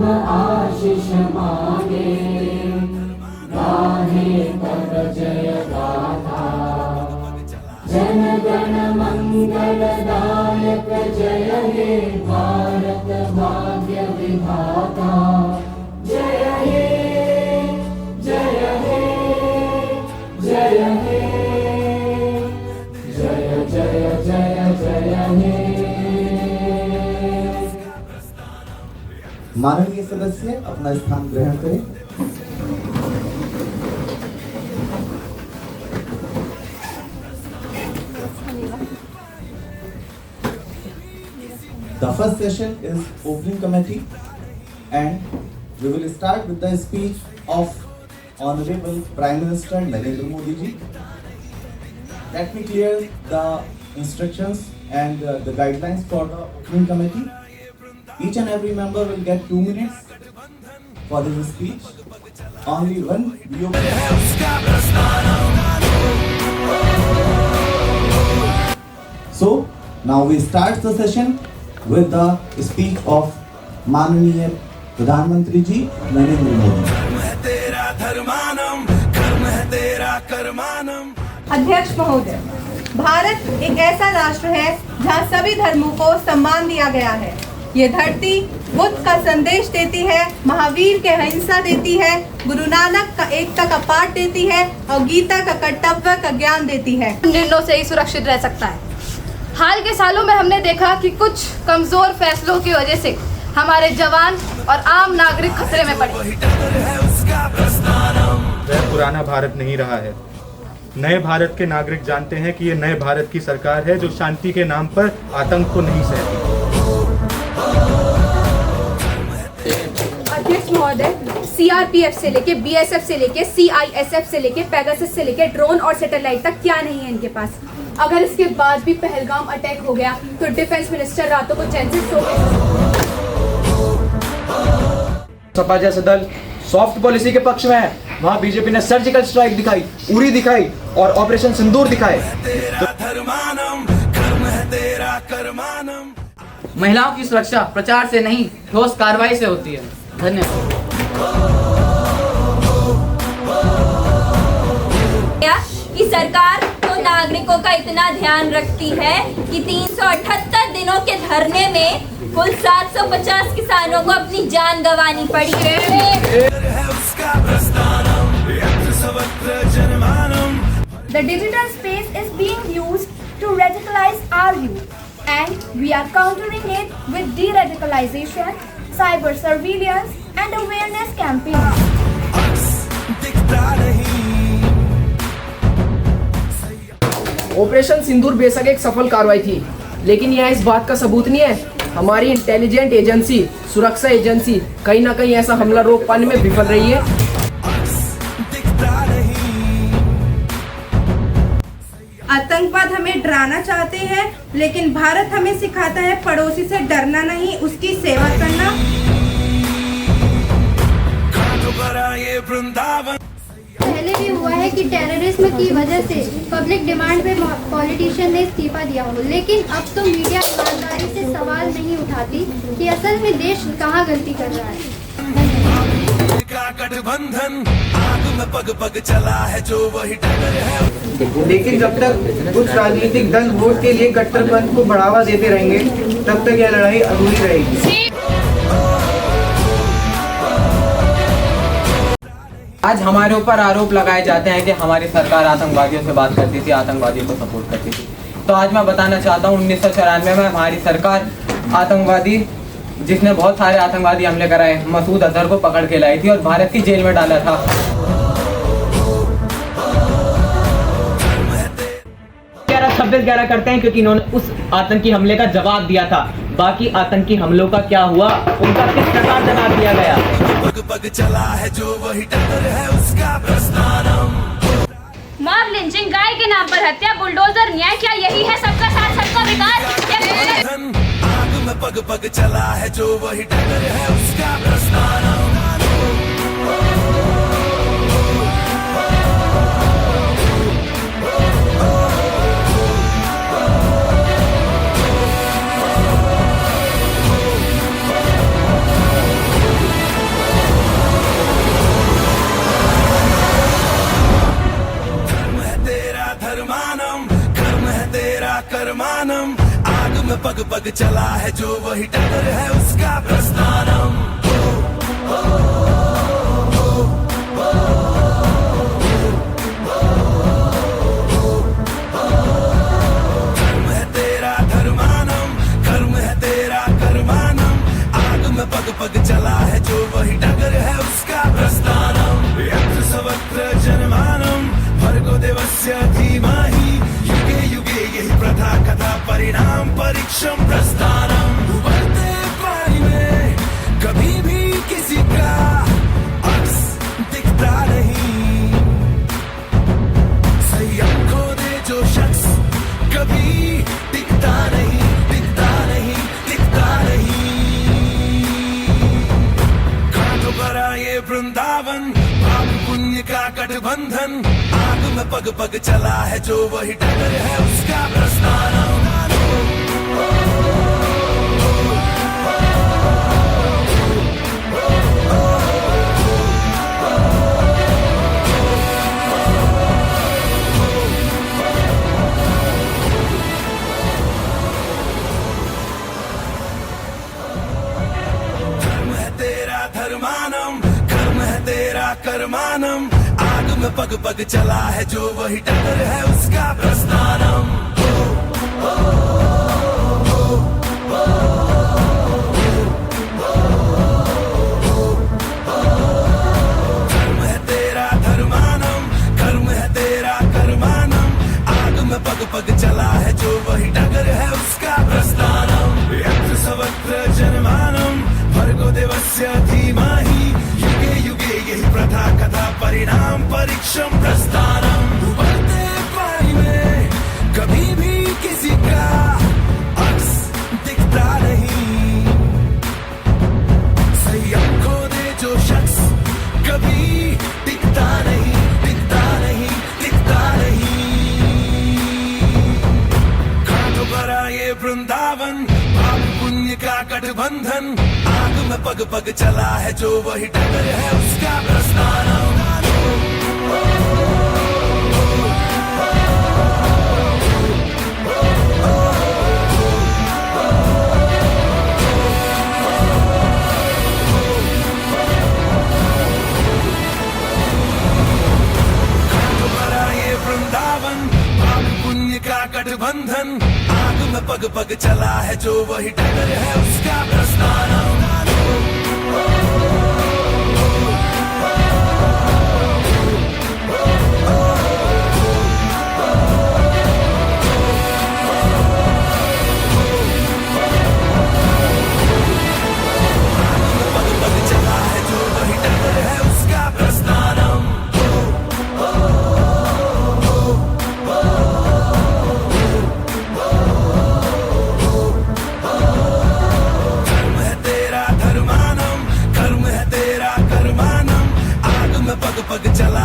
आशीष मांगे, गाहे तब जय गाथा। जन गण मंगलदायक जय हे भारत भाग्य विधाता। जय हे जय हे जय हे, जय जय जय जय हे। माननीय सदस्य अपना स्थान ग्रहण करें। The first session is opening committee, and we will start with the speech of Honorable Prime Minister Narendra Modi ji. Let me clear the instructions and the guidelines for the opening committee. Each and every member will get 2 minutes for his speech. Only one video. So now we start the session with the speech of माननीय प्रधानमंत्री जी नरेंद्र मोदी। अध्यक्ष महोदय, भारत एक ऐसा राष्ट्र है जहां सभी धर्मों को सम्मान दिया गया है। ये धरती बुद्ध का संदेश देती है, महावीर के अहिंसा देती है, गुरु नानक का एकता का पाठ देती है और गीता का कर्तव्य का ज्ञान देती है। निर्णयों से ही सुरक्षित रह सकता है। हाल के सालों में हमने देखा कि कुछ कमजोर फैसलों की वजह से हमारे जवान और आम नागरिक खतरे में पड़े। वह पुराना भारत नहीं रहा है। नए भारत के नागरिक जानते हैं कि ये नए भारत की सरकार है जो शांति के नाम पर आतंक को नहीं सहती। अध्यक्ष महोदय, सीआरपीएफ से लेके बीएसएफ से लेके सीआईएसएफ से लेके पेगासस से लेके ड्रोन और सैटेलाइट तक क्या नहीं है इनके पास। अगर इसके बाद भी पहलगाम अटैक हो गया तो डिफेंस मिनिस्टर रातों को चैन से सो गए। सपा जैसे दल सॉफ्ट पॉलिसी के पक्ष में है, वहाँ बीजेपी ने सर्जिकल स्ट्राइक दिखाई, उरी दिखाई और ऑपरेशन सिंदूर दिखाए। महिलाओं की सुरक्षा प्रचार से नहीं ठोस कार्रवाई से होती है। धन्यवाद। कि सरकार तो नागरिकों का इतना ध्यान रखती है कि 378 दिनों के धरने में कुल 750 किसानों को अपनी जान गंवानी पड़ी है। The digital space is being used to radicalize our youth, and we are countering it with de-radicalization, cyber surveillance, and awareness campaigns. Operation Sindoor बेशक एक सफल कार्रवाई थी, लेकिन यह इस बात का सबूत नहीं है हमारी इंटेलिजेंट एजेंसी, सुरक्षा एजेंसी कहीं ना कहीं ऐसा हमला रोक पाने में विफल रही है। आतंकवाद हमें डराना चाहते हैं, लेकिन भारत हमें सिखाता है पड़ोसी से डरना नहीं, उसकी सेवा करना। पहले भी हुआ है कि टेररिज्म की वजह से पब्लिक डिमांड पे पॉलिटिशियन ने इस्तीफा दिया हो, लेकिन अब तो मीडिया ईमानदारी से सवाल नहीं उठाती कि असल में देश कहाँ गलती कर रहा है। लेकिन जब तक कुछ राजनीतिक दल वोट के लिए कट्टरपंथ को बढ़ावा देते रहेंगे, तब तक यह लड़ाई अधूरी रहेगी। आज हमारे ऊपर आरोप लगाए जाते हैं कि हमारी सरकार आतंकवादियों से बात करती थी, आतंकवादियों को सपोर्ट करती थी। तो आज मैं बताना चाहता हूँ 1994 में हमारी सरकार आतंकवादी, जिसने बहुत सारे आतंकवादी हमले कराए, मसूद अजहर को पकड़ के लाई थी और भारत की जेल में डाला था। 11 करते हैं क्योंकि इन्होंने उस आतंकी हमले का जवाब दिया था। बाकी आतंकी हमलों का क्या हुआ, उनका किस प्रकार जवाब दिया गया। चला है जो वही टक्कर है उसका प्रस्थानम। मॉब लिंचिंग, गाय के नाम पर हत्या, बुलडोजर न्याय, क्या यही है सबका साथ सबका विकास? आग में पग पग चला है जो वही टक्कर है उसका प्रस्थानम। धर्मानम, आग में पग पग चला है जो वही टगर है उसका प्रस्थानम। कर्म है तेरा धर्मानम, कर्म है तेरा कर्मानम, आग में पग पग चला है जो वही टगर है उसका प्रस्थानम। यत्र सवत्र जनमानम भर्गो देवस्य धीमहि, युगे युगे यही प्रथा कथा परिणाम परीक्षम प्रस्थानम। उबलते पानी में कभी भी किसी का अक्स दिखता नहीं, संयम खो दे जो शख्स कभी दिखता नहीं, दिखता नहीं, दिखता नहीं। कांटों भरा ये वृंदावन, पाप पुण्य का गठबंधन, आग में पग पग चला है जो वही टगर है उसका प्रस्थानम। कर्म है तेरा धर्मानम, कर्म है तेरा कर्मानम, आग में पग पग चला है जो वही टगर है उसका प्रस्थानम। कर्म है तेरा धर्मानम, कर्म है तेरा कर्मानम, आग में पग पग चला है जो वही टगर है उसका प्रस्थानम। यत्र सवत्र जनमानम भर्गो देवस्य धीमहि, युगे युगे यही प्रथा कथा परिणाम परीक्षम प्रस्थानम। उबलते पानी में कभी भी किसी का अक्स दिखता नहीं, संयम खो दे जो शख्स कभी दिखता नहीं, दिखता नहीं, दिखता नहीं। कांटों भरा ये वृंदावन, पाप पुण्य का गठबंधन, आग में पग पग चला है जो वही टगर है उसका प्रस्थानम। कांटों भरा ये वृंदावन, पाप पुण्य का गठबंधन, आग में पग पग चला है जो वही टगर है उसका प्रस्थानम। पग पग चला है जो वही टगर है उसका प्रस्थानम। कर्म है तेरा धर्मानम, कर्म है तेरा कर्मानम, आग में पग पग चला